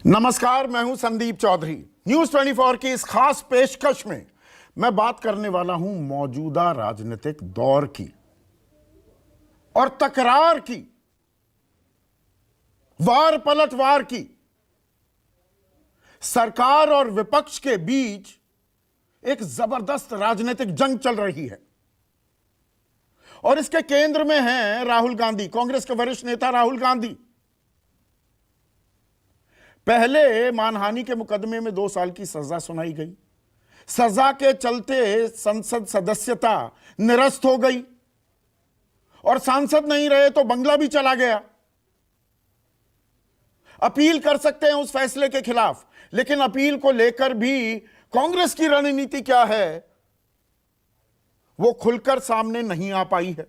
नमस्कार, मैं हूं संदीप चौधरी। न्यूज 24 की इस खास पेशकश में मैं बात करने वाला हूं मौजूदा राजनीतिक दौर की और तकरार की, वार पलटवार की। सरकार और विपक्ष के बीच एक जबरदस्त राजनीतिक जंग चल रही है और इसके केंद्र में हैं राहुल गांधी, कांग्रेस के वरिष्ठ नेता राहुल गांधी। पहले मानहानि के मुकदमे में 2 साल की सजा सुनाई गई। सजा के चलते संसद सदस्यता निरस्त हो गई और सांसद नहीं रहे तो बंगला भी चला गया। अपील कर सकते हैं उस फैसले के खिलाफ, लेकिन अपील को लेकर भी कांग्रेस की रणनीति क्या है वो खुलकर सामने नहीं आ पाई है।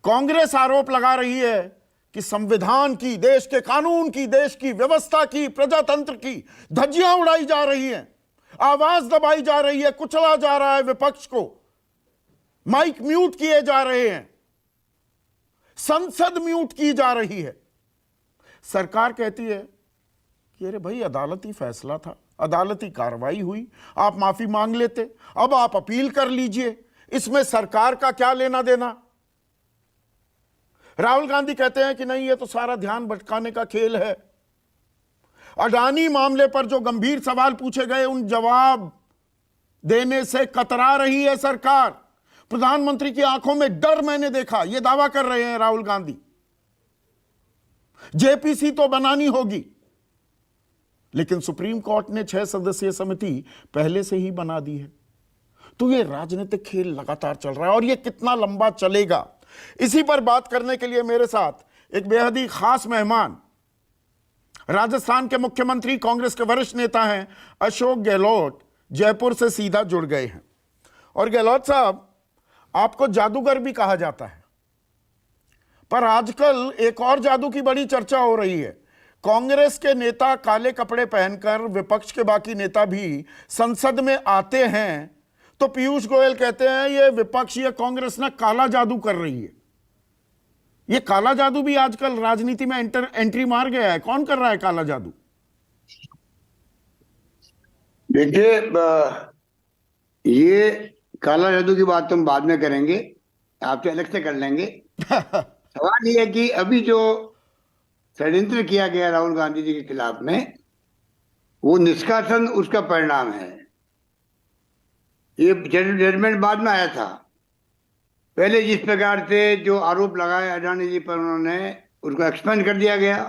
कांग्रेस आरोप लगा रही है कि संविधान की, देश के कानून की, देश की व्यवस्था की, प्रजातंत्र की धज्जियां उड़ाई जा रही हैं, आवाज दबाई जा रही है, कुचला जा रहा है विपक्ष को, माइक म्यूट किए जा रहे हैं, संसद म्यूट की जा रही है। सरकार कहती है कि अरे भाई, अदालती फैसला था, अदालती कार्रवाई हुई, आप माफी मांग लेते, अब आप अपील कर लीजिए, इसमें सरकार का क्या लेना देना। राहुल गांधी कहते हैं कि नहीं, ये तो सारा ध्यान भटकाने का खेल है। अडानी मामले पर जो गंभीर सवाल पूछे गए उन जवाब देने से कतरा रही है सरकार। प्रधानमंत्री की आंखों में डर मैंने देखा, यह दावा कर रहे हैं राहुल गांधी। जेपीसी तो बनानी होगी, लेकिन सुप्रीम कोर्ट ने 6 सदस्यीय समिति पहले से ही बना दी है। तो यह राजनीतिक खेल लगातार चल रहा है और यह कितना लंबा चलेगा, इसी पर बात करने के लिए मेरे साथ एक बेहद ही खास मेहमान, राजस्थान के मुख्यमंत्री, कांग्रेस के वरिष्ठ नेता हैं अशोक गहलोत, जयपुर से सीधा जुड़ गए हैं। और गहलोत साहब, आपको जादूगर भी कहा जाता है, पर आजकल एक और जादू की बड़ी चर्चा हो रही है। कांग्रेस के नेता काले कपड़े पहनकर, विपक्ष के बाकी नेता भी संसद में आते हैं तो पीयूष गोयल कहते हैं ये विपक्ष, ये कांग्रेस ना काला जादू कर रही है। ये काला जादू भी आजकल राजनीति में एंट्री मार गया है। कौन कर रहा है काला जादू? देखिए, ये काला जादू की बात तो हम बाद में करेंगे, आप तो अलग से कर लेंगे। सवाल ये है कि अभी जो षड्यंत्र किया गया राहुल गांधी जी के खिलाफ में, वो निष्कासन उसका परिणाम है। ये जजमेंट बाद में आया था। पहले जिस प्रकार से जो आरोप लगाए अडानी जी पर, उन्होंने उसको एक्सपेंड कर दिया गया।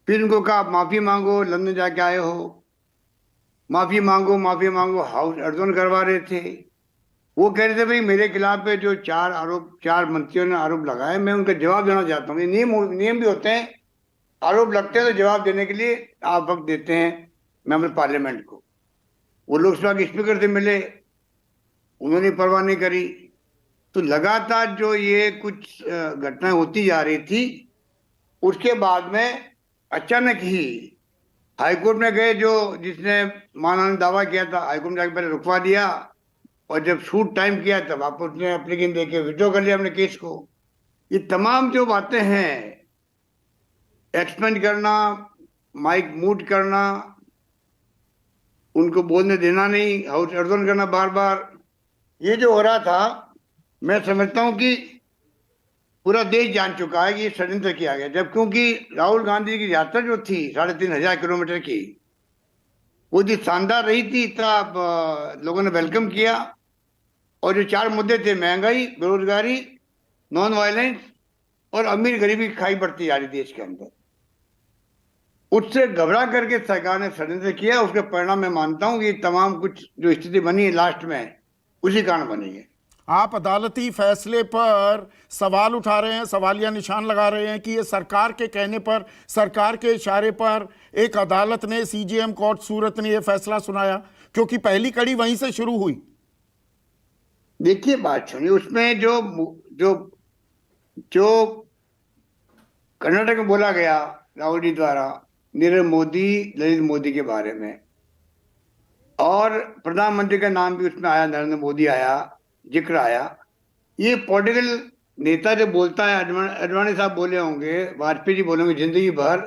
फिर उनको कहा माफी मांगो, लंदन जाके आए हो, माफी मांगो माफी मांगो, हाउस अर्जन करवा रहे थे। वो कह रहे थे भाई मेरे खिलाफ पे जो 4 मंत्रियों ने आरोप लगाए, मैं उनका जवाब देना चाहता हूँ। नियम भी होते हैं, आरोप लगते हैं तो जवाब देने के लिए आप वक्त देते हैं मेंबर पार्लियामेंट को। वो लोकसभा के स्पीकर से मिले, उन्होंने परवाह नहीं करी। तो लगातार जो ये कुछ घटनाएं होती जा रही थी, उसके बाद में अचानक ही हाईकोर्ट में गए, जो जिसने मानहानि दावा किया था, हाईकोर्ट में जाकर पहले रुकवा दिया और जब शूट टाइम किया तब आप उसने एप्लीकेशन देके विड्रॉ कर लिया अपने केस को। ये तमाम जो बातें हैं, एक्सपेंड करना, माइक म्यूट करना, उनको बोलने देना नहीं, हाउस अर्जन करना बार बार, ये जो हो रहा था, मैं समझता हूं कि पूरा देश जान चुका है कि ये षड्यंत्र किया गया। जब क्योंकि राहुल गांधी की यात्रा जो थी 3,500 किलोमीटर की, वो जी शानदार रही थी, इतना लोगों ने वेलकम किया। और जो 4 मुद्दे थे, महंगाई, बेरोजगारी, नॉन वायलेंस और अमीर गरीबी की खाई बढ़ती जा रही देश के अंदर, उससे घबरा करके सरकार ने षड्यंत्र किया। उसके परिणाम मैं मानता हूं कि तमाम कुछ जो स्थिति बनी है लास्ट में, उसी कारण बनी है। आप अदालती फैसले पर सवाल उठा रहे हैं, सवालिया निशान लगा रहे हैं कि ये सरकार के कहने पर, सरकार के इशारे पर एक अदालत ने, सीजेएम कोर्ट सूरत ने यह फैसला सुनाया, क्योंकि पहली कड़ी वहीं से शुरू हुई। देखिए, बात सुनिए, उसमें जो जो जो कर्नाटक में बोला गया राहुल जी द्वारा नीरव मोदी, ललित मोदी के बारे में, और प्रधानमंत्री का नाम भी उसमें आया, नरेंद्र मोदी आया, जिक्र आया। ये पॉलिटिकल नेता जो बोलता है, अडवाणी साहब बोले होंगे, वाजपेयी जी बोले होंगे जिंदगी भर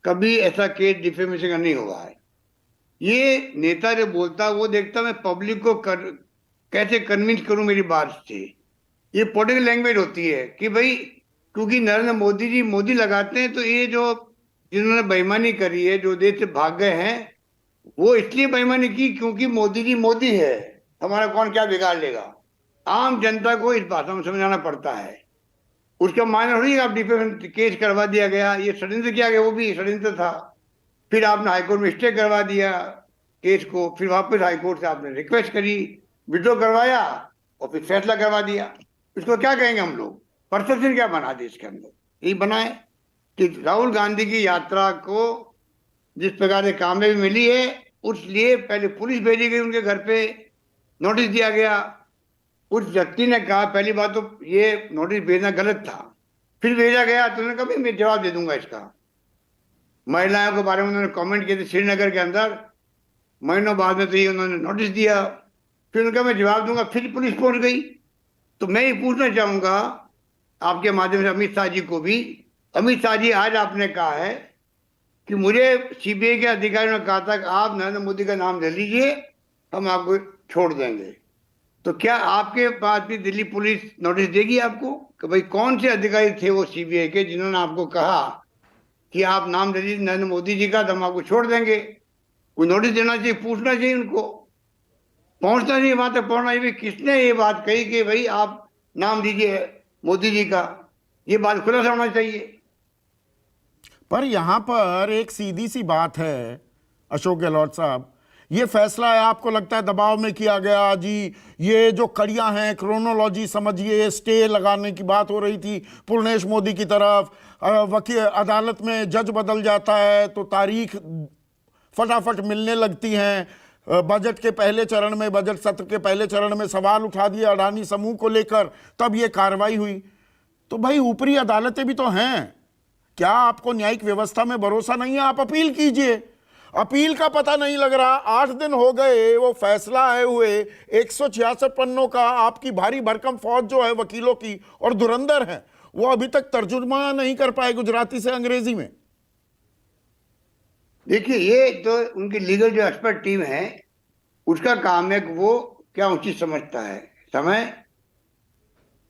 कभी ऐसा केस डिफेमेशन का नहीं हुआ है। ये नेता जो बोलता है वो देखता मैं पब्लिक को कैसे कन्विंस करूं मेरी बात से। ये पॉलिटिकल लैंग्वेज होती है कि भाई क्योंकि नरेंद्र मोदी जी मोदी लगाते हैं, तो ये जो जिन्होंने बेईमानी करी है, जो देश से भाग गए हैं, वो इसलिए बेईमानी की क्योंकि मोदी जी मोदी है, हमारा कौन क्या बिगाड़ लेगा। आम जनता को इस भाषा में समझाना पड़ता है। उसका मायने थोड़ी आप डिफेमेशन केस करवा दिया गया, ये षड्यंत्र किया गया, वो भी षड्यंत्र था। फिर आपने हाईकोर्ट में स्टे करवा दिया केस को, फिर वापस हाईकोर्ट से आपने रिक्वेस्ट करी, विड्रॉ करवाया और फिर फैसला करवा दिया। इसको क्या कहेंगे हम लोग? परसेप्शन क्या बना दी इसके अंदर? यही बनाए कि राहुल गांधी की यात्रा को जिस प्रकार से कामयाबी मिली है, उस लिए पहले पुलिस भेजी गई उनके घर पे, नोटिस दिया गया। उस व्यक्ति ने कहा पहली बात तो ये नोटिस भेजना गलत था, फिर भेजा गया तो उन्होंने कहा मैं जवाब दे दूंगा इसका। महिलाओं के बारे में उन्होंने कमेंट किए थे श्रीनगर के अंदर, महीनों बाद में तो ये उन्होंने नोटिस दिया, फिर उनका मैं जवाब दूंगा, फिर पुलिस पहुंच गई। तो मैं ये पूछना चाहूंगा आपके माध्यम से अमित शाह जी को भी, अमित शाह जी आज आपने कहा है कि मुझे सीबीआई के अधिकारियों ने कहा था कि आप नरेंद्र मोदी का नाम ले लीजिए, हम आपको छोड़ देंगे। तो क्या आपके पास भी दिल्ली पुलिस नोटिस देगी आपको कि भाई कौन से अधिकारी थे वो सीबीआई के जिन्होंने आपको कहा कि आप नाम ले लीजिए नरेंद्र मोदी जी का, तो हम आपको छोड़ देंगे? कोई नोटिस देना चाहिए, पूछना चाहिए उनको, पहुंचना चाहिए वहां तक, पहुंचना चाहिए किसने ये बात कही कि भाई आप नाम दीजिए मोदी जी का, ये बात खुलासा होना चाहिए। पर यहां पर एक सीधी सी बात है अशोक गहलोत साहब, ये फैसला है आपको लगता है दबाव में किया गया जी? ये जो कड़ियां हैं, क्रोनोलॉजी समझिए, स्टे लगाने की बात हो रही थी पूर्णेश मोदी की तरफ, वकील अदालत में जज बदल जाता है तो तारीख फटाफट मिलने लगती हैं, बजट के पहले चरण में, बजट सत्र के पहले चरण में सवाल उठा दिए अडानी समूह को लेकर, तब ये कार्रवाई हुई। तो भाई ऊपरी अदालतें भी तो हैं, क्या आपको न्यायिक व्यवस्था में भरोसा नहीं है? आप अपील कीजिए, अपील का पता नहीं लग रहा। 8 दिन हो गए वो फैसला आए हुए, 166 पन्नों का, आपकी भारी भरकम फौज जो है वकीलों की और धुरंधर है, वो अभी तक तर्जुमा नहीं कर पाए गुजराती से अंग्रेजी में। देखिए ये तो उनकी लीगल जो एक्सपर्ट टीम है उसका काम है कि वो क्या उचित समझता है, समय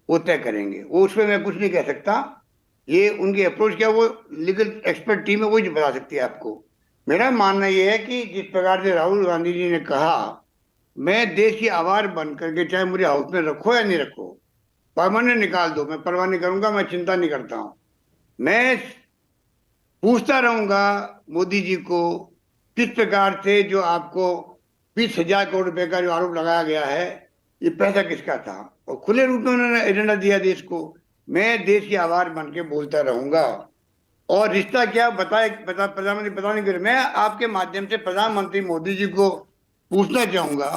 वो तय करेंगे, वो उसमें मैं कुछ नहीं कह सकता। ये उनकी अप्रोच क्या, वो लीगल एक्सपर्ट टीम है, वही बता सकती है आपको। मेरा मानना ये है कि जिस प्रकार से राहुल गांधी जी ने कहा मैं देश की आवाज बन करके, चाहे मुझे हाउस में रखो या नहीं रखो, परमानेंट निकाल दो, मैं परवाह नहीं करूंगा, मैं चिंता नहीं करता हूं, मैं पूछता रहूंगा मोदी जी को किस प्रकार से जो आपको 20,000 करोड़ रुपए का जो आरोप लगाया गया है, ये पैसा किसका था, और खुले रूप में उन्होंने एजेंडा दिया देश को। मैं देश की आवाज बन के बोलता रहूंगा, और रिश्ता क्या प्रधानमंत्री पता नहीं करे। मैं आपके माध्यम से प्रधानमंत्री मोदी जी को पूछना चाहूंगा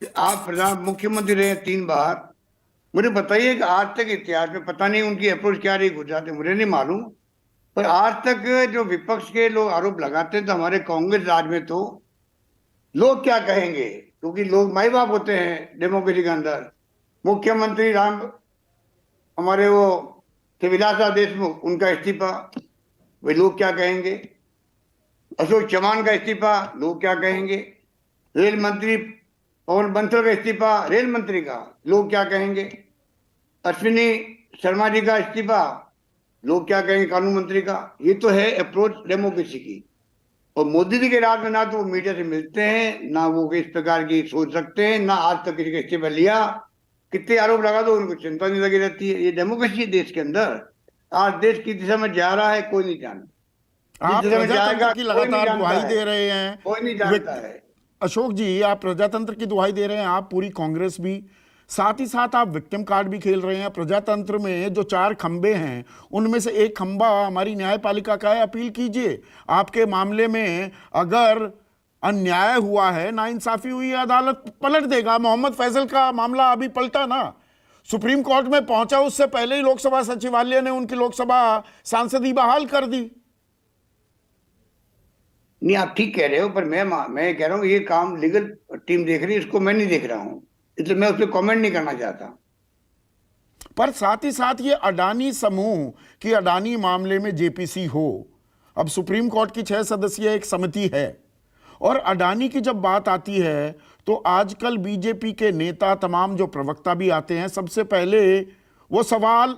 कि आप मुख्यमंत्री रहे 3 बार, मुझे बताइए कि आज तक इतिहास में, पता नहीं उनकी अप्रोच क्या रही गुजरात में, मुझे नहीं मालूम, पर आज तक जो विपक्ष के लोग आरोप लगाते हैं तो हमारे कांग्रेस राज में तो लोग क्या कहेंगे, क्योंकि लोग माई बाप होते हैं डेमोक्रेसी के अंदर। मुख्यमंत्री हमारे वो विलासा देशमुख, उनका इस्तीफा, वे लोग क्या कहेंगे? अशोक चौहान का इस्तीफा, लोग क्या कहेंगे? रेल मंत्री पवन बंसल का इस्तीफा, रेल मंत्री का, लोग क्या कहेंगे? अश्विनी शर्मा जी का इस्तीफा, लोग क्या कहेंगे कानून मंत्री का? ये तो है अप्रोच डेमोक्रेसी की। और मोदी जी के राज में ना तो वो मीडिया से मिलते हैं, ना वो इस प्रकार की सोच सकते हैं, ना आज तक किसी का इस्तीफा लिया। कितने आरोप लगा दो उनको चिंता नहीं लगी रहती है। ये डेमोक्रेसी है देश के अंदर। आज देश की दिशा में जा रहा है, कोई नहीं जानता। आप प्रजातंत्र की लगातार दुहाई दे रहे हैं, कोई नहीं जानता है। अशोक जी आप प्रजातंत्र की दुहाई दे रहे हैं, आप पूरी कांग्रेस भी, साथ ही साथ आप विक्टिम कार्ड भी खेल रहे हैं। प्रजातंत्र में जो 4 खंबे हैं उनमें से एक खंबा हमारी न्यायपालिका का है। अपील कीजिए, आपके मामले में अगर अन्याय हुआ है, नाइंसाफी हुई है, अदालत पलट देगा। मोहम्मद फैसल का मामला अभी पलटा ना, सुप्रीम कोर्ट में पहुंचा, उससे पहले ही लोकसभा सचिवालय ने उनकी लोकसभा सांसदी बहाल कर दी। नहीं आप ठीक कह रहे हो, पर मैं कह रहा हूँ ये काम लीगल टीम देख रही है, इसको मैं नहीं देख रहा हूँ, इसलिए मैं उस पर कॉमेंट नहीं करना चाहता। पर साथ ही साथ ये अडानी समूह की, अडानी मामले में जेपीसी हो, अब सुप्रीम कोर्ट की 6 सदस्यीय एक समिति है। और अडानी की जब बात आती है तो आजकल बीजेपी के नेता, तमाम जो प्रवक्ता भी आते हैं, सबसे पहले वो सवाल,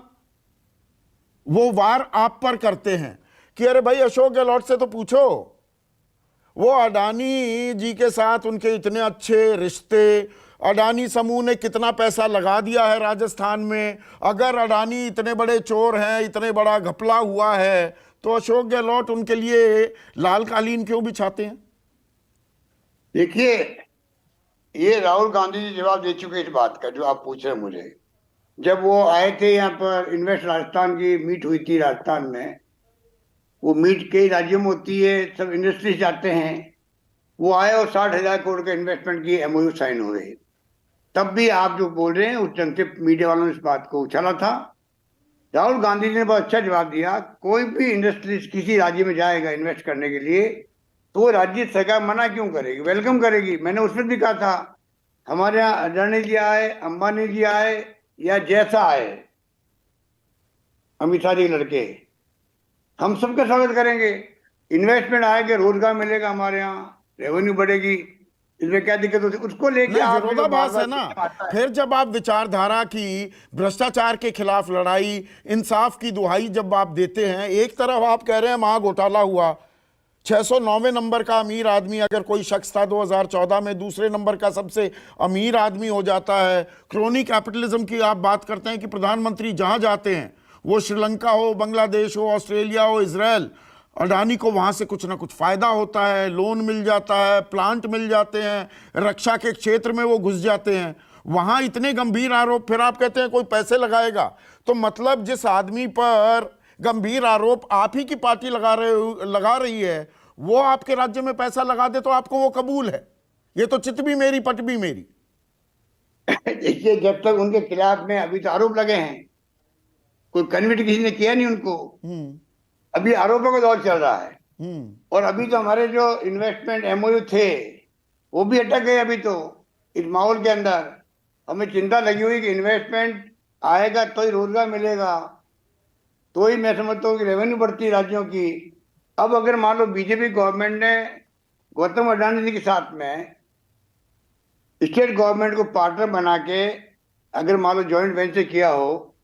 वो वार आप पर करते हैं कि अरे भाई अशोक गहलोत से तो पूछो, वो अडानी जी के साथ उनके इतने अच्छे रिश्ते, अडानी समूह ने कितना पैसा लगा दिया है राजस्थान में, अगर अडानी इतने बड़े चोर हैं, इतने बड़ा घपला हुआ है, तो अशोक गहलोत उनके लिए लाल कालीन क्यों बिछाते हैं? देखिए, ये राहुल गांधी जी जवाब दे चुके इस बात का जो आप पूछ रहे हैं मुझे। जब वो आए थे यहाँ पर, इन्वेस्ट राजस्थान की मीट हुई थी राजस्थान में, वो मीट कई राज्यों में होती है, सब इंडस्ट्रीज जाते हैं, वो आए और 60,000 करोड़ के इन्वेस्टमेंट की एमओयू साइन हुए। तब भी आप जो बोल रहे हैं उस ढंग से मीडिया वालों ने इस बात को उछाला था। राहुल गांधी जी ने बहुत अच्छा जवाब दिया, कोई भी इंडस्ट्रीज किसी राज्य में जाएगा इन्वेस्ट करने के लिए तो राज्य सरकार मना क्यों करेगी, वेलकम करेगी। मैंने उसमें भी कहा था, हमारे यहाँ अडानी जी आए, अंबानी जी आए या जैसा आए, अमित शाह जी के लड़के, हम सबका स्वागत करेंगे। इन्वेस्टमेंट आएगा, रोजगार मिलेगा, हमारे यहाँ रेवेन्यू बढ़ेगी, इसमें क्या दिक्कत होती है? उसको लेके आप विरोधाभास है ना। फिर जब आप विचारधारा की, भ्रष्टाचार के खिलाफ लड़ाई, इंसाफ की दुहाई जब आप देते हैं, एक तरफ आप कह रहे हैं महाघोटाला हुआ, 609वें नंबर का अमीर आदमी अगर कोई शख्स था 2014 में, दूसरे नंबर का सबसे अमीर आदमी हो जाता है। क्रोनी कैपिटलिज्म की आप बात करते हैं कि प्रधानमंत्री जहां जाते हैं, वो श्रीलंका हो, बांग्लादेश हो, ऑस्ट्रेलिया हो, इजराइल, अडानी को वहां से कुछ ना कुछ फायदा होता है, लोन मिल जाता है, प्लांट मिल जाते हैं, रक्षा के क्षेत्र में वो घुस जाते हैं। वहां इतने गंभीर आरोप, फिर आप कहते हैं कोई पैसे लगाएगा। तो मतलब जिस आदमी पर गंभीर आरोप आप ही की पार्टी लगा रही है, वो आपके राज्य में पैसा लगा दे तो आपको वो कबूल है? ये तो चित भी मेरी पट भी मेरी। देखिए, जब तक उनके खिलाफ में अभी तो आरोप लगे हैं, कोई कन्विक्ट किसी ने किया नहीं उनको, अभी आरोपों का दौर चल रहा है। और अभी तो हमारे जो इन्वेस्टमेंट एमओयू थे वो भी अटक गए। अभी तो इस माहौल के अंदर हमें चिंता लगी हुई कि इन्वेस्टमेंट आएगा तो ही रोजगार मिलेगा, तो ही मैं समझता हूँ कि रेवेन्यू बढ़ती है राज्यों की। अब अगर मान लो बीजेपी गवर्नमेंट ने गौतम अडानी जी के साथ में स्टेट गवर्नमेंट को पार्टनर बना के अगर मान लो ज्वाइंट वेंचर किया हो,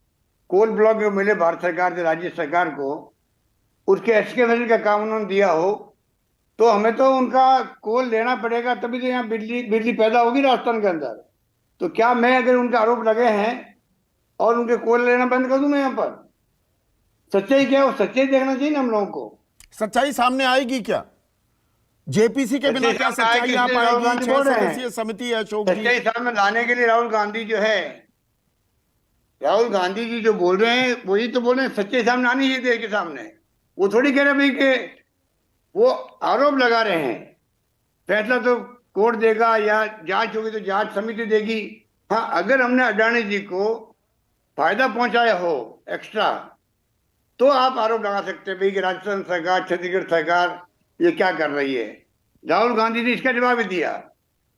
कोल ब्लॉक जो मिले भारत सरकार से राज्य सरकार को, उसके एक्सकेवेशन का काम उन्होंने दिया हो, तो हमें तो उनका कोल लेना पड़ेगा, तभी तो यहाँ बिजली पैदा होगी राजस्थान के अंदर। तो क्या मैं अगर उनके आरोप लगे हैं और उनके कोल लेना बंद कर दूं मैं यहाँ पर? सच्चाई क्या है, वो सच्चाई देखना चाहिए ना हम लोगों को। सच्चाई सामने आएगी क्या? जेपीसी के बिना क्या सच्चाई आ पाएगी? 6 सदस्यीय समिति है अशोक जी। सच्चाई सामने लाने के लिए राहुल गांधी जो है, राहुल गांधी जी जो बोल रहे हैं वही तो बोल रहे हैं, सच्चाई सामने आनी चाहिए देश के सामने। वो थोड़ी कह रहे भाई कि वो आरोप लगा रहे हैं, फैसला तो कोर्ट देगा या जांच होगी तो जांच समिति देगी। हाँ, अगर हमने अडानी जी को फायदा पहुंचाया हो एक्स्ट्रा, तो आप आरोप लगा सकते हैं भाई कि राजस्थान सरकार, छत्तीसगढ़ सरकार ये क्या कर रही है। राहुल गांधी ने इसका जवाब भी दिया,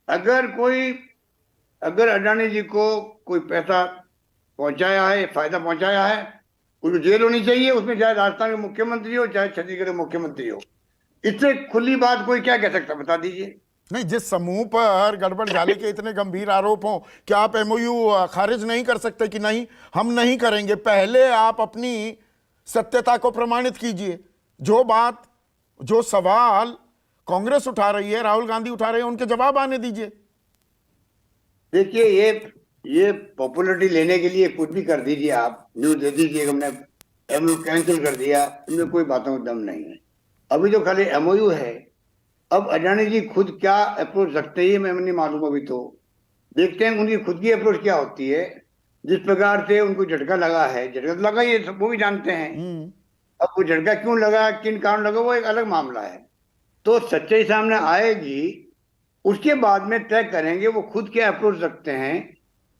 अगर अडानी जी को कोई पैसा पहुंचाया है, फायदा पहुंचाया है, उसको जेल होनी चाहिए, उसमें चाहे राजस्थान के मुख्यमंत्री हो चाहे छत्तीसगढ़ के मुख्यमंत्री हो। इससे खुली बात कोई क्या कह सकता, बता दीजिए। नहीं, जिस समूह पर गड़बड़ झाले के इतने गंभीर आरोप हों, क्या आप एमओयू खारिज नहीं कर सकते कि नहीं हम नहीं करेंगे? पहले आप अपनी सत्यता को प्रमाणित कीजिए। जो बात, जो सवाल कांग्रेस उठा रही है, राहुल गांधी उठा रहे हैं, उनके जवाब आने दीजिए। देखिए, ये पॉपुलरिटी लेने के लिए कुछ भी कर दीजिए, आप न्यूज दे दीजिए हमने एमओयू कैंसिल कर दिया, इनमें कोई बातों का दम नहीं है। अभी तो खाली एमओयू है। अब अडानी जी खुद क्या अप्रोच रखते हैं मैं नहीं मालूम। अभी तो देखते हैं उनकी खुद की अप्रोच क्या होती है। जिस प्रकार से उनको झटका लगा है, झटका तो लगा, ये सब वो भी जानते हैं। अब वो झटका क्यों लगा, किन कारण लगा, वो एक अलग मामला है। तो सच्चाई सामने आएगी, उसके बाद में तय करेंगे वो खुद क्या अप्रोच रखते हैं,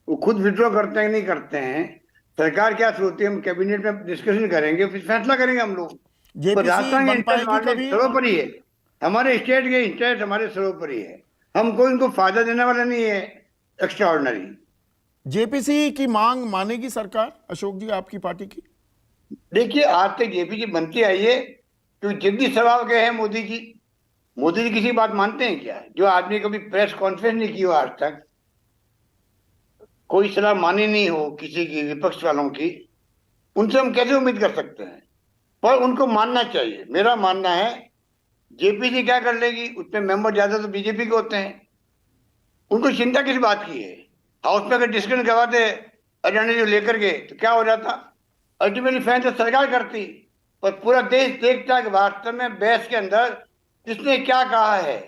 वो खुद विड्रॉ करते हैं नहीं करते हैं, सरकार क्या सोचती है, हम कैबिनेट में डिस्कशन करेंगे, फिर फैसला करेंगे हम लोग। तो राजस्थान के सर्वोपरि है, हमारे स्टेट के इंटरेस्ट हमारे सर्वोपरि है, हमको इनको फायदा देने वाला नहीं है एक्स्ट्रा ऑर्डिनरी। जेपीसी की मांग मानेगी सरकार अशोक जी आपकी पार्टी की? देखिए, आज तक जेपीसी बनती आई है, क्योंकि जिद्दी स्वभाव के हैं मोदी जी। मोदी जी किसी बात मानते हैं क्या? जो आदमी कभी प्रेस कॉन्फ्रेंस नहीं की हो आज तक, कोई सलाह मानी नहीं हो किसी की, विपक्ष वालों की, उनसे हम कैसे उम्मीद कर सकते हैं? पर उनको मानना चाहिए। मेरा मानना है जेपीसी क्या कर लेगी, उसमें मेंबर ज्यादा तो बीजेपी के होते हैं, उनको चिंता किस बात की है? हाउस में अगर डिस्कशन करवाते अडानी जी लेकर के तो क्या हो जाता? अल्टीमेटली फैसला सरकार करती, पर पूरा देश देखता कि वास्तव में बहस के अंदर किसने क्या कहा है।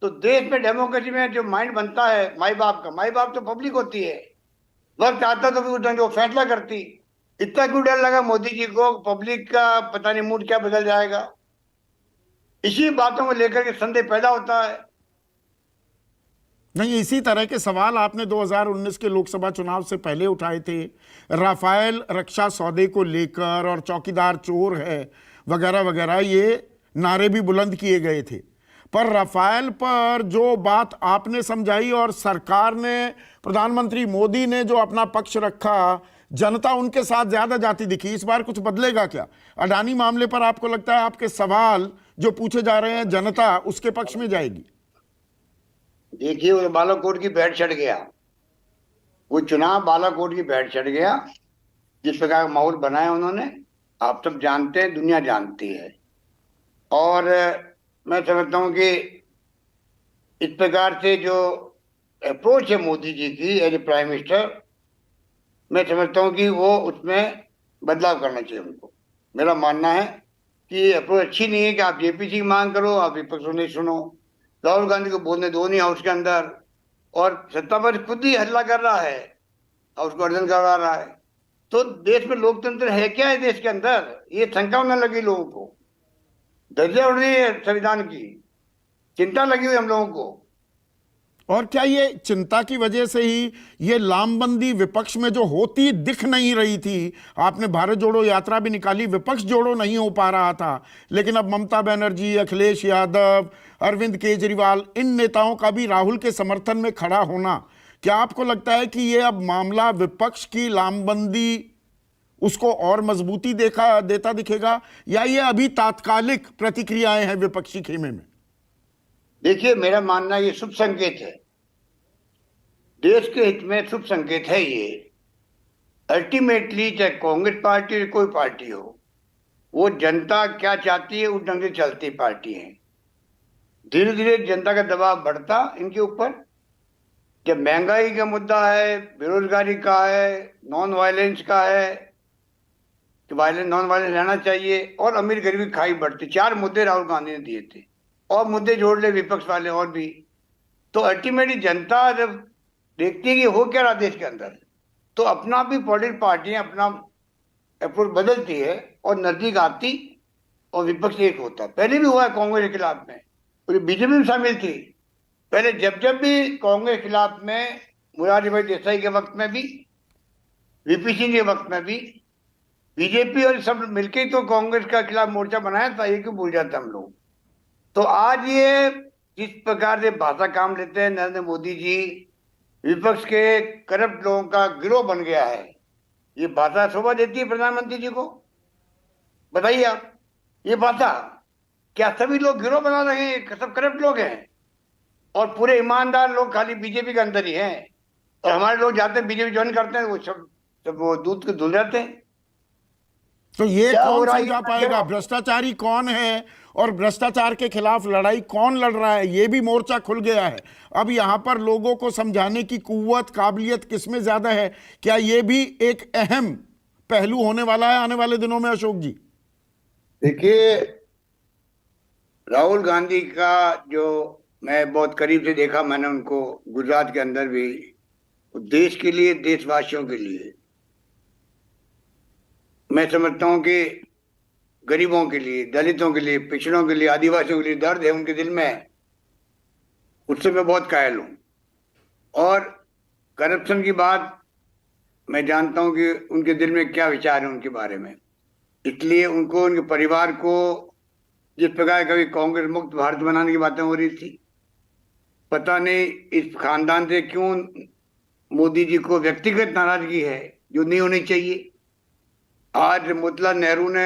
तो देश में डेमोक्रेसी में जो माइंड बनता है माई बाप का, माई बाप तो पब्लिक होती है, वक्त आता तो फिर जो फैसला करती। इतना क्यों डर लगा मोदी जी को? पब्लिक का पता नहीं मूड क्या बदल जाएगा, इसी बातों को लेकर के संदेह पैदा होता है। नहीं, इसी तरह के सवाल आपने 2019 के लोकसभा चुनाव से पहले उठाए थे, राफेल रक्षा सौदे को लेकर, और चौकीदार चोर है वगैरह वगैरह, ये नारे भी बुलंद किए गए थे। पर राफेल पर जो बात आपने समझाई और सरकार ने, प्रधानमंत्री मोदी ने जो अपना पक्ष रखा, जनता उनके साथ ज्यादा जाती दिखी। इस बार कुछ बदलेगा क्या? अडानी मामले पर आपको लगता है आपके सवाल जो पूछे जा रहे हैं, जनता उसके पक्ष में जाएगी? देखिए, वो बालाकोट की भेंट चढ़ गया, वो चुनाव बालाकोट की भेंट चढ़ गया। जिस प्रकार का माहौल बनाया उन्होंने, आप सब जानते हैं, दुनिया जानती है। और मैं समझता हूं कि इस प्रकार से जो अप्रोच है मोदी जी की एज ए प्राइम मिनिस्टर, मैं समझता हूं कि वो उसमें बदलाव करना चाहिए उनको। मेरा मानना है कि ये अप्रोच अच्छी नहीं है कि आप जेपीसी की मांग करो, आप विपक्ष को नहीं सुनो। राहुल गांधी को बोलने दो नहीं हाउस के अंदर, और सत्ता पर खुद ही हल्ला कर रहा है, हाउस को अर्जन करवा रहा है। तो देश में लोकतंत्र है क्या है देश के अंदर? ये शंका होने लगी लोगों को, धज्जियां उड़ रही है संविधान की, चिंता लगी हुई हम लोगों को। और क्या ये चिंता की वजह से ही ये लामबंदी विपक्ष में जो होती दिख नहीं रही थी? आपने भारत जोड़ो यात्रा भी निकाली, विपक्ष जोड़ो नहीं हो पा रहा था, लेकिन अब ममता बनर्जी, अखिलेश यादव, अरविंद केजरीवाल, इन नेताओं का भी राहुल के समर्थन में खड़ा होना, क्या आपको लगता है कि ये अब मामला विपक्ष की लामबंदी उसको और मजबूती देता दिखेगा, या ये अभी तात्कालिक प्रतिक्रियाएं हैं विपक्षी खेमे में? देखिए, मेरा मानना ये शुभ संकेत है, देश के हित में शुभ संकेत है ये। अल्टीमेटली चाहे कांग्रेस पार्टी या कोई पार्टी हो, वो जनता क्या चाहती है उस ढंग से चलती पार्टी है। धीरे धीरे जनता का दबाव बढ़ता इनके ऊपर। जब महंगाई का मुद्दा है, बेरोजगारी का है, नॉन वायलेंस का है कि वायलेंस नॉन वायलेंस रहना चाहिए, और अमीर गरीबी खाई बढ़ती, 4 मुद्दे राहुल गांधी ने दिए थे, और मुद्दे जोड़ ले विपक्ष वाले और भी। तो अल्टीमेटली जनता जब देखती है कि हो क्या रहा देश के अंदर, तो अपना भी पॉलिटिकल पार्टियां अपना अप्रोच बदलती है और नजदीक आती, और विपक्ष एक होता। पहले भी हुआ है कांग्रेस के खिलाफ में, पूरी बीजेपी भी शामिल थी पहले। जब जब भी कांग्रेस के खिलाफ में, मोरारजी भाई देसाई के वक्त में भी, वीपी सिंह के वक्त में भी, बीजेपी और सब मिलकर ही तो कांग्रेस का खिलाफ मोर्चा बनाया था, ये क्यों भूल जाते हम लोग। तो आज ये जिस प्रकार से भाषा काम लेते हैं नरेंद्र मोदी जी, विपक्ष के करप्ट लोगों का गिरोह बन गया है, ये भाषा शोभा देती है प्रधानमंत्री जी को? बताइए आप, ये भाषा क्या सभी लोग गिरोह बना रहे हैं, सब करप्ट लोग हैं, और पूरे ईमानदार लोग खाली बीजेपी के अंदर ही हैं, और हमारे लोग जाते हैं बीजेपी ज्वाइन करते हैं, वो सब वो दूध को धुल जाते हैं। तो ये क्या हो कौन रहा है? समझा पाएगा भ्रष्टाचारी कौन है, और भ्रष्टाचार के खिलाफ लड़ाई कौन लड़ रहा है? ये भी मोर्चा खुल गया है। अब यहां पर लोगों को समझाने की कुव्वत, काबिलियत किसमें ज्यादा है? क्या ये भी एक अहम पहलू होने वाला है आने वाले दिनों में, अशोक जी? देखिए, राहुल गांधी का जो मैं बहुत करीब से देखा, मैंने उनको गुजरात के अंदर भी, देश के लिए, देशवासियों के लिए, मैं समझता हूं कि गरीबों के लिए, दलितों के लिए, पिछड़ों के लिए, आदिवासियों के लिए दर्द है उनके दिल में, उससे मैं बहुत कायल हूं। और करप्शन की बात मैं जानता हूं कि उनके दिल में क्या विचार है उनके बारे में, इसलिए उनको, उनके परिवार को, जिस प्रकार कभी कांग्रेस मुक्त भारत बनाने की बातें हो रही थी, पता नहीं इस खानदान से क्यों मोदी जी को व्यक्तिगत नाराजगी है जो नहीं होनी चाहिए। आज मोतीलाल नेहरू ने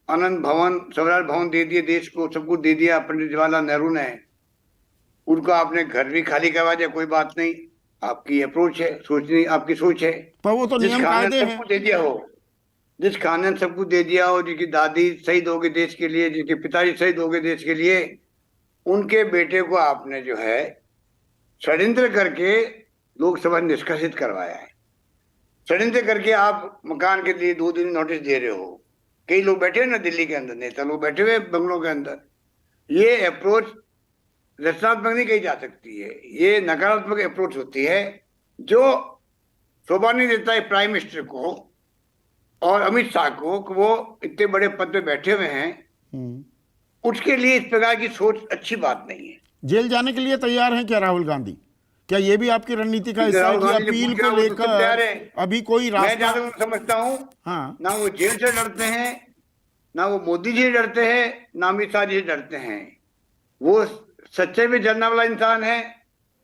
आनंद भवन, स्वराज भवन दे दिए देश को, सब कुछ दे दिया पंडित जवाहरलाल नेहरू ने। उनको आपने घर भी खाली करवा दिया, कोई बात नहीं, आपकी अप्रोच है, सोचनी आपकी सोच है। पर वो तो जिस नियम खान ने कायदे सब हैं। कुछ दे दिया हो, जिस खान ने सब कुछ दे दिया हो, जिसकी दादी शहीद हो गई देश के लिए, जिसके पिताजी शहीद हो गए देश के लिए, उनके बेटे को आपने जो है षड्यंत्र करके लोकसभा निष्कासित करवाया है। षड्यंत्र करके आप मकान के लिए 2 दिन नोटिस दे रहे हो। कई लोग बैठे हुए ना दिल्ली के अंदर, नेता लोग बैठे हुए बंगलों के अंदर। ये अप्रोच रचनात्मक नहीं कही जा सकती है, ये नकारात्मक अप्रोच होती है, जो शोभा नहीं देता है प्राइम मिनिस्टर को और अमित शाह को कि वो इतने बड़े पद पे बैठे हुए हैं। उसके लिए इस प्रकार की सोच अच्छी बात नहीं है। जेल जाने के लिए तैयार हैं क्या राहुल गांधी? क्या ये भी आपकी रणनीति का हिस्सा है कि अपील को लेकर अभी कोई मैं रास्ता? ज्यादा समझता हूँ, हाँ, ना वो जेल से डरते हैं, ना वो मोदी जी से डरते हैं, ना अमित शाह जी से डरते हैं। वो सच्चे में जलने वाला इंसान है।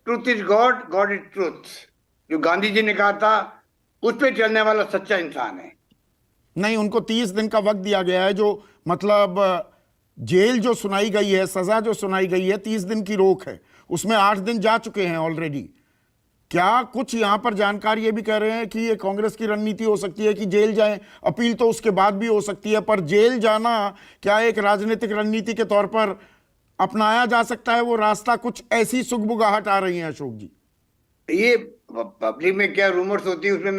Truth is God, God is truth, जो गांधी जी ने कहा था, उस पर चलने वाला सच्चा इंसान है। नहीं, उनको 30 दिन का वक्त दिया गया है, जो मतलब जेल जो सुनाई गई है, सजा जो सुनाई गई है, 30 दिन की रोक है, उसमें 8 दिन जा चुके हैं ऑलरेडी। क्या कुछ यहां पर जानकार ये भी कह रहे हैं कि ये कांग्रेस की रणनीति हो सकती है कि जेल जाएं, अपील तो उसके बाद भी हो सकती है, पर जेल जाना क्या एक राजनीतिक रणनीति के तौर पर अपनाया जा सकता है? वो रास्ता, कुछ ऐसी सुगबुगाहट आ रही है अशोक जी। ये पब्लिक में क्या रूमर्स होती है, उसमें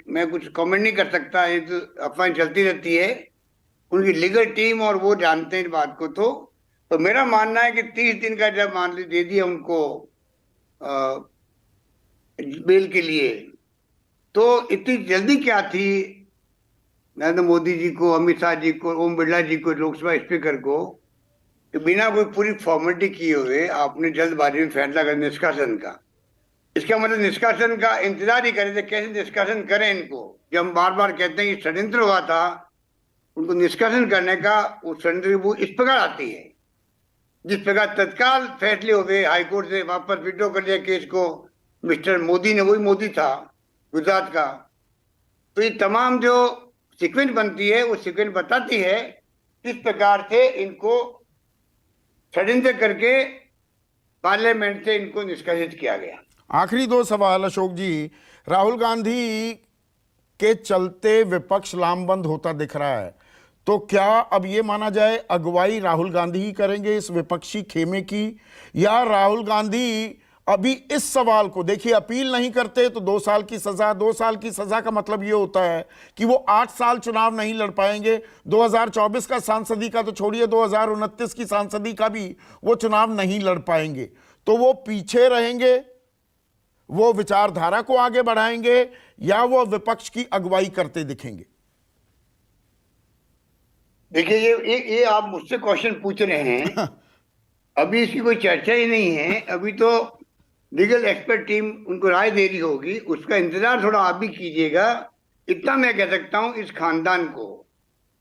मैं कुछ कमेंट नहीं कर सकता, ये तो अफवाह चलती रहती है। उनकी लीगल टीम और वो जानते हैं इस बात को। तो मेरा मानना है कि 30 दिन का जब मान ली दे दिया उनको बेल के लिए, तो इतनी जल्दी क्या थी नरेंद्र मोदी जी को, अमित शाह जी को, ओम बिरला जी को, लोकसभा स्पीकर को, कि बिना कोई पूरी फॉर्मेलिटी किए हुए आपने जल्दबाजी में फैसला कर निष्कासन का। इसका मतलब निष्कासन का इंतजार ही करे थे, कैसे निष्कासन करें इनको। जब हम बार बार कहते हैं कि षड्यंत्र हुआ था, उनको निष्कासन करने का वो षड्यंत्र वो इस प्रकार आती है, जिस प्रकार तत्काल फैसले हुए हाईकोर्ट से, वापस विड्रॉ कर लिया केस को मिस्टर मोदी ने, वही मोदी था गुजरात का। तो ये तमाम जो सीक्वेंस बनती है, वो सीक्वेंस बताती है किस प्रकार से इनको षड्यंत्र करके पार्लियामेंट से इनको निष्कासित किया गया। आखिरी 2 सवाल अशोक जी। राहुल गांधी के चलते विपक्ष लामबंद होता दिख रहा है, तो क्या अब ये माना जाए अगुवाई राहुल गांधी ही करेंगे इस विपक्षी खेमे की, या राहुल गांधी अभी इस सवाल को, देखिए अपील नहीं करते तो 2 साल की सजा, 2 साल की सजा का मतलब ये होता है कि वो 8 साल चुनाव नहीं लड़ पाएंगे। 2024 का सांसदी का तो छोड़िए, 2029 की सांसदी का भी वो चुनाव नहीं लड़ पाएंगे। तो वो पीछे रहेंगे, वो विचारधारा को आगे बढ़ाएंगे, या वो विपक्ष की अगुवाई करते दिखेंगे? देखिए, ये आप मुझसे क्वेश्चन पूछ रहे हैं, अभी इसकी कोई चर्चा ही नहीं है। अभी तो लीगल एक्सपर्ट टीम उनको राय दे रही होगी, उसका इंतजार थोड़ा आप भी कीजिएगा। इतना मैं कह सकता हूं, इस खानदान को,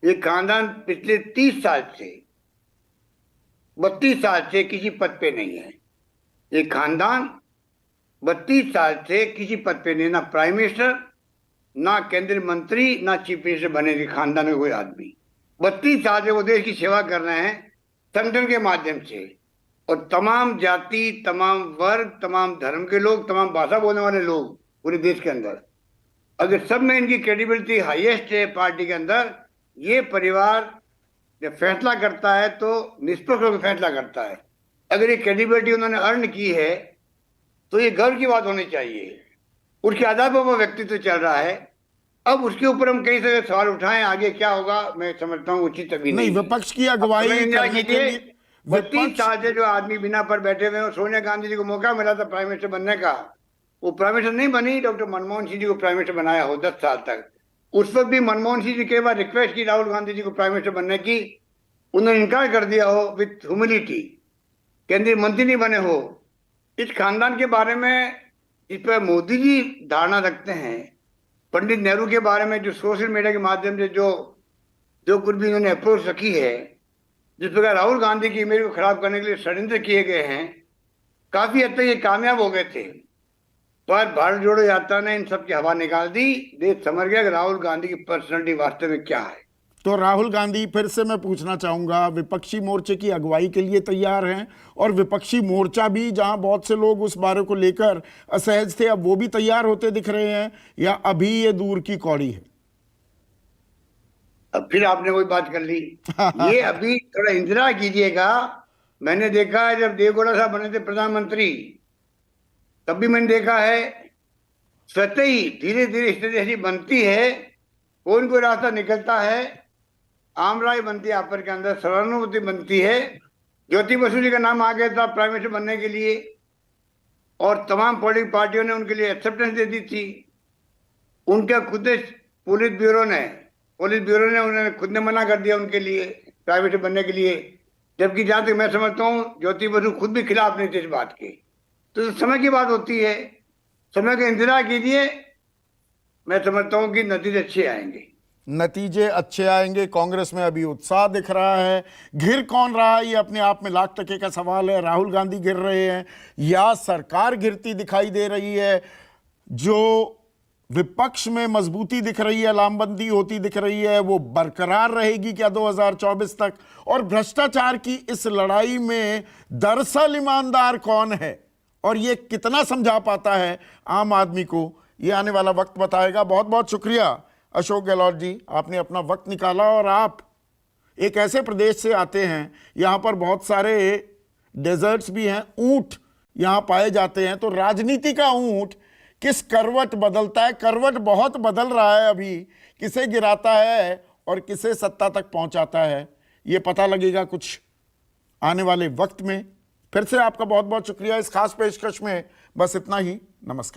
ये खानदान पिछले 30 साल से, 32 साल से किसी पद पे नहीं है। ये खानदान 32 साल से किसी पद पे नहीं, ना प्राइम मिनिस्टर, ना केंद्रीय मंत्री, ना चीफ मिनिस्टर बने थे खानदान में कोई आदमी। 32 साल से वो देश की सेवा कर रहे हैं संगठन के माध्यम से, और तमाम जाति, तमाम वर्ग, तमाम धर्म के लोग, तमाम भाषा बोलने वाले लोग पूरे देश के अंदर, अगर सब में इनकी क्रेडिबिलिटी हाईएस्ट है पार्टी के अंदर। ये परिवार जब फैसला करता है तो निष्पक्ष होकर फैसला करता है। अगर ये क्रेडिबिलिटी उन्होंने अर्न की है तो ये गर्व की बात होनी चाहिए। उसके आधार पर वो व्यक्तित्व चल रहा है। अब उसके ऊपर हम कई सारे सवाल उठाएं, आगे क्या होगा मैं समझता हूँ उचित अभी नहीं। विपक्ष की अगुवाई करने के लिए 32 साल से जो आदमी बिना पर बैठे हुए हैं, सोनिया गांधी जी को मौका मिला था प्राइम मिनिस्टर बनने का, वो प्राइम मिनिस्टर नहीं बनी, डॉक्टर मनमोहन सिंह जी को प्राइम मिनिस्टर बनाया हो 10 साल तक। उस वक्त भी मनमोहन सिंह जी के बाद रिक्वेस्ट की राहुल गांधी जी को प्राइम मिनिस्टर बनने की, उन्होंने इनकार कर दिया हो विथ ह्यूमिलिटी, केंद्रीय मंत्री नहीं बने हो। इस खानदान के बारे में इस पर मोदी जी धारणा रखते हैं, पंडित नेहरू के बारे में जो सोशल मीडिया के माध्यम से जो कुछ भी उन्होंने अप्रोच रखी है, जिस प्रकार राहुल गांधी की इमेज को खराब करने के लिए षड्यंत्र किए गए हैं, काफी हद तक ये कामयाब हो गए थे। पर भारत जोड़ो यात्रा ने इन सब की हवा निकाल दी। देश समझ गया कि राहुल गांधी की पर्सनैलिटी वास्तव में क्या है। तो राहुल गांधी, फिर से मैं पूछना चाहूंगा, विपक्षी मोर्चे की अगुवाई के लिए तैयार हैं? और विपक्षी मोर्चा भी, जहां बहुत से लोग उस बारे को लेकर असहज थे, अब वो भी तैयार होते दिख रहे हैं, या अभी ये दूर की कौड़ी है? अब फिर आपने कोई बात कर ली। ये अभी थोड़ा इंतजार कीजिएगा। मैंने देखा है जब देवगौड़ा साहब बने थे प्रधानमंत्री, तब भी मैंने देखा है स्वतः ही धीरे धीरे स्थिति ऐसी बनती है, कोई कोई रास्ता निकलता है, आम राय बनती है आपस के अंदर, सहानुभूति बनती है। ज्योति बसु जी का नाम आ गया था प्राइम मिनिस्टर बनने के लिए, और तमाम पॉलिटिकल पार्टियों ने उनके लिए एक्सेप्टेंस दे दी थी। उनके खुद पुलिस ब्यूरो ने उन्होंने खुद ने मना कर दिया उनके लिए प्राइम मिनिस्टर बनने के लिए, जबकि जहां तक मैं समझता हूँ ज्योति बसु खुद भी खिलाफ नहीं थे इस बात के। तो समय की बात होती है, समय का इंतजार कीजिए। मैं समझता हूँ कि नतीजे अच्छे आएंगे। नतीजे अच्छे आएंगे। कांग्रेस में अभी उत्साह दिख रहा है। घिर कौन रहा है, ये अपने आप में लाख टके का सवाल है। राहुल गांधी गिर रहे हैं या सरकार गिरती दिखाई दे रही है? जो विपक्ष में मजबूती दिख रही है, लामबंदी होती दिख रही है, वो बरकरार रहेगी क्या 2024 तक? और भ्रष्टाचार की इस लड़ाई में दरअसल ईमानदार कौन है और ये कितना समझा पाता है आम आदमी को, ये आने वाला वक्त बताएगा। बहुत बहुत शुक्रिया अशोक गहलोत जी, आपने अपना वक्त निकाला। और आप एक ऐसे प्रदेश से आते हैं, यहाँ पर बहुत सारे डेजर्ट्स भी हैं, ऊंट यहाँ पाए जाते हैं। तो राजनीति का ऊंट किस करवट बदलता है? करवट बहुत बदल रहा है अभी, किसे गिराता है और किसे सत्ता तक पहुंचाता है, ये पता लगेगा कुछ आने वाले वक्त में। फिर से आपका बहुत बहुत शुक्रिया। इस खास पेशकश में बस इतना ही। नमस्कार।